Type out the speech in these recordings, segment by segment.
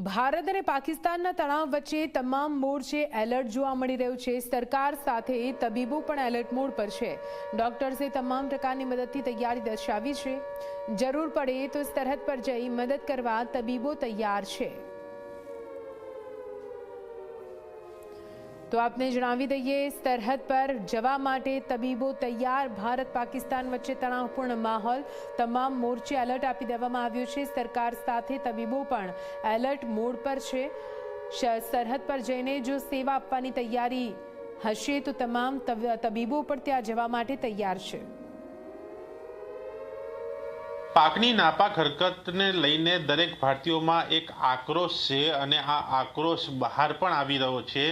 ભારત અને પાકિસ્તાનના તણાવ વચ્ચે તમામ મોરચે એલર્ટ જોવા મળી રહ્યું છે। સરકાર સાથે તબીબો પણ એલર્ટ મોડ પર છે। ડોક્ટર્સે તમામ પ્રકારની મદદથી તૈયારી દર્શાવી છે। જરૂર પડે તો સરહદ પર જઈ મદદ કરવા તબીબો તૈયાર છે। તો આપને જણાવી દઈએ, સરહદ પર જવા માટે તબીબો તૈયાર। ભારત પાકિસ્તાન વચ્ચે તણાવપૂર્ણ માહોલ, તમામ મોરચે એલર્ટ આપી દેવામાં આવ્યું છે। સરકાર સાથે તબીબો પણ એલર્ટ મોડ પર છે। સરહદ પર જઈને જો સેવા આપવાની તૈયારી હશે તો તમામ તબીબો પણ ત્યાં જવા માટે તૈયાર છે। પાકની નાપાક હરકતને લઈને દરેક ભારતીયોમાં એક આક્રોશ છે અને આ આક્રોશ બહાર પણ આવી રહ્યો છે।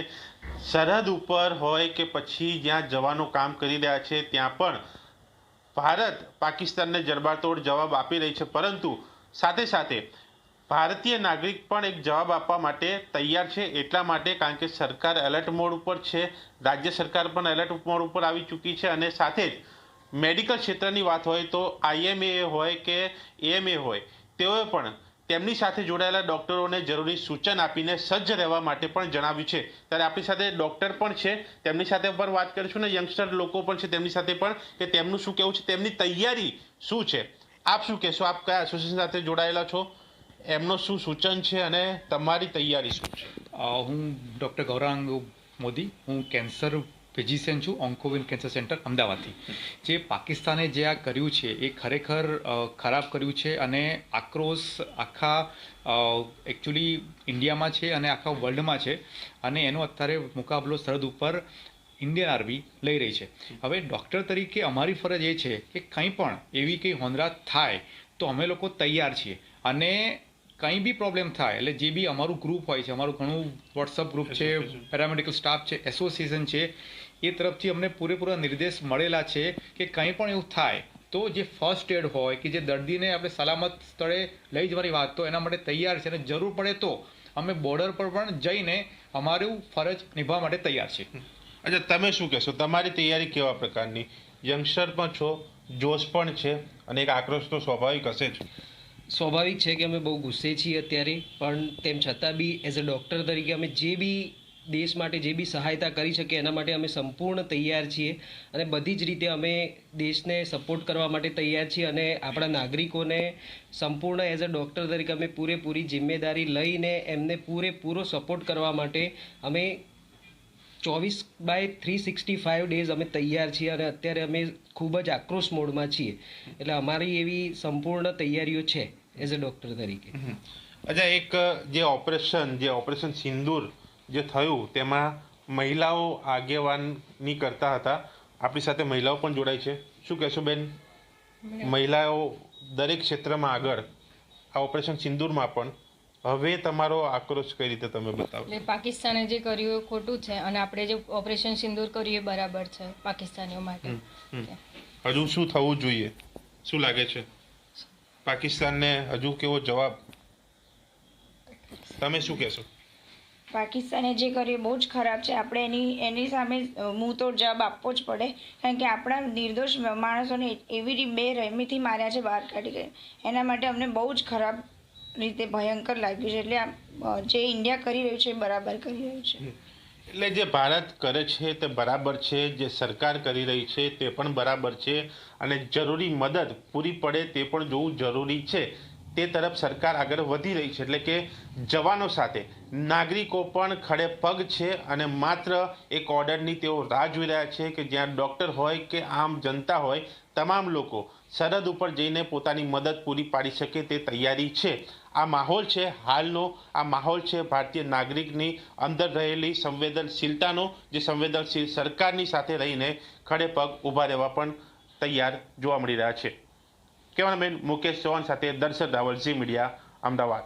સરહદ ઉપર હોય કે પછી જ્યાં જવાનો કામ કરી રહ્યા છે ત્યાં પણ ભારત પાકિસ્તાનને જડબાતોડ જવાબ આપી રહી છે, પરંતુ સાથે સાથે ભારતીય નાગરિક પણ એક જવાબ આપવા માટે તૈયાર છે। એટલા માટે કારણ કે સરકાર એલર્ટ મોડ ઉપર છે, રાજ્ય સરકાર પણ એલર્ટ મોડ ઉપર આવી ચૂકી છે અને સાથે જ મેડિકલ ક્ષેત્રની વાત હોય તો IMA હોય કે AMA હોય, તેઓએ પણ તેમની સાથે જોડાયેલા ડૉક્ટરોને જરૂરી સૂચન આપીને સજ્જ રહેવા માટે પણ જણાવ્યું છે। ત્યારે આપણી સાથે ડૉક્ટર પણ છે, તેમની સાથે પણ વાત કરીશું ને યંગસ્ટર લોકો પણ છે તેમની સાથે પણ, કે તેમનું શું કહેવું છે, તેમની તૈયારી શું છે। આપ શું કહેશો? આપ કયા એસોસિએશન સાથે જોડાયેલા છો, એમનો શું સૂચન છે અને તમારી તૈયારી શું છે? હું ડૉક્ટર ગૌરાંગ મોદી, હું કેન્સર ફિઝિશિયન છું, ઓન્કોવિન કેન્સર સેન્ટર અમદાવાદથી। જે પાકિસ્તાને જે આ કર્યું છે એ ખરેખર ખરાબ કર્યું છે અને આક્રોશ આખા એકચ્યુઅલી ઇન્ડિયામાં છે અને આખા વર્લ્ડમાં છે અને એનો અત્યારે મુકાબલો સરહદ ઉપર ઇન્ડિયન આર્મી લઈ રહી છે। હવે ડૉક્ટર તરીકે અમારી ફરજ એ છે કે કંઈ પણ એવી કંઈ હોનરાત થાય તો અમે લોકો તૈયાર છીએ અને કંઈ બી પ્રોબ્લેમ થાય એટલે જે બી અમારું ગ્રુપ હોય છે, અમારું ઘણું વોટ્સઅપ ગ્રુપ છે, પેરામેડિકલ સ્ટાફ છે, એસોસિએશન છે, એ તરફથી અમને પૂરેપૂરા નિર્દેશ મળેલા છે કે કંઈ પણ એવું થાય તો જે ફર્સ્ટ એડ હોય કે જે દર્દીને આપણે સલામત સ્થળે લઈ જવાની વાત તો એના માટે તૈયાર છે અને જરૂર પડે તો અમે બોર્ડર પર પણ જઈને અમારું ફરજ નિભાવવા માટે તૈયાર છે। અચ્છા, તમે શું કહેશો? તમારી તૈયારી કેવા પ્રકારની? યંગસ્ટર પણ છો, જોશ પણ છે અને એક આક્રોશ તો સ્વાભાવિક હશે જ। સ્વાભાવિક છે કે અમે બહુ ગુસ્સે છીએ અત્યારે, પણ તેમ છતાં બી એઝ અ ડૉક્ટર તરીકે અમે જે બી દેશ માટે જે બી સહાયતા કરી શકીએ એના માટે અમે સંપૂર્ણ તૈયાર છીએ અને બધી જ રીતે અમે દેશને સપોર્ટ કરવા માટે તૈયાર છીએ અને આપણા નાગરિકોને સંપૂર્ણ એઝ અ ડૉક્ટર તરીકે અમે પૂરેપૂરી જિમ્મેદારી લઈને એમને પૂરેપૂરો સપોર્ટ કરવા માટે અમે 24/365 ડેઝ અમે તૈયાર છીએ અને અત્યારે અમે ખૂબ જ આક્રોશ મોડમાં છીએ। એટલે અમારી એવી સંપૂર્ણ તૈયારીઓ છે એઝ અ ડૉક્ટર તરીકે। અચ્છા, એક જે ઓપરેશન સિંદૂર જે થયું તેમાં મહિલાઓ આગેવાની કરતા હતા, આપણી સાથે મહિલાઓ પણ જોડાઈ છે, શું કહેશો બેન? મહિલાઓ દરેક ક્ષેત્રમાં આગળ, આ ઓપરેશન સિંદૂરમાં પણ, હવે તમારો આક્રોશ કઈ રીતે તમે બતાવો? એટલે પાકિસ્તાને જે કર્યું એ ખોટું છે અને આપણે જે ઓપરેશન સિંદૂર કર્યું એ બરાબર છે પાકિસ્તાનીઓ માટે। હજુ શું થવું જોઈએ, શું લાગે છે પાકિસ્તાનને હજુ કેવો જવાબ? તમે શું કહેશો? પાકિસ્તાને જે કર્યું બહુ જ ખરાબ છે। આપણે એની સામે મુંહતોડ જવાબ આપવો જ પડે, કારણ કે આપણા નિર્દોષ માણસોને એવી બેરહેમીથી માર્યા છે, બહાર કાઢી ગયા। એના માટે અમને બહુ જ ખરાબ રીતે ભયંકર લાગ્યું છે। એટલે જે ઇન્ડિયા કરી રહ્યું છે એ બરાબર કરી રહ્યું છે। એટલે જે ભારત કરે છે તે બરાબર છે, જે સરકાર કરી રહી છે તે પણ બરાબર છે અને જરૂરી મદદ પૂરી પડે તે પણ જોવું જરૂરી છે, તે તરફ સરકાર આગળ વધી રહી છે। એટલે કે જવાનો સાથે નાગરિકો પણ ખડે પગ છે અને માત્ર એક ઓર્ડરની તેઓ રાહ જોઈ રહ્યા છે કે જ્યાં ડૉક્ટર હોય કે આમ જનતા હોય, તમામ લોકો સરહદ ઉપર જઈને પોતાની મદદ પૂરી પાડી શકે તે તૈયારી છે। આ માહોલ છે હાલનો, આ માહોલ છે ભારતીય નાગરિકની અંદર રહેલી સંવેદનશીલતાનો, જે સંવેદનશીલ સરકારની સાથે રહીને ખડે પગ ઊભા રહેવા પણ તૈયાર જોવા મળી રહ્યા છે। કેમેરામેન મુકેશ ચૌહાણ સાથે દર્શન રાવલ, ઝી મીડિયા, અમદાવાદ।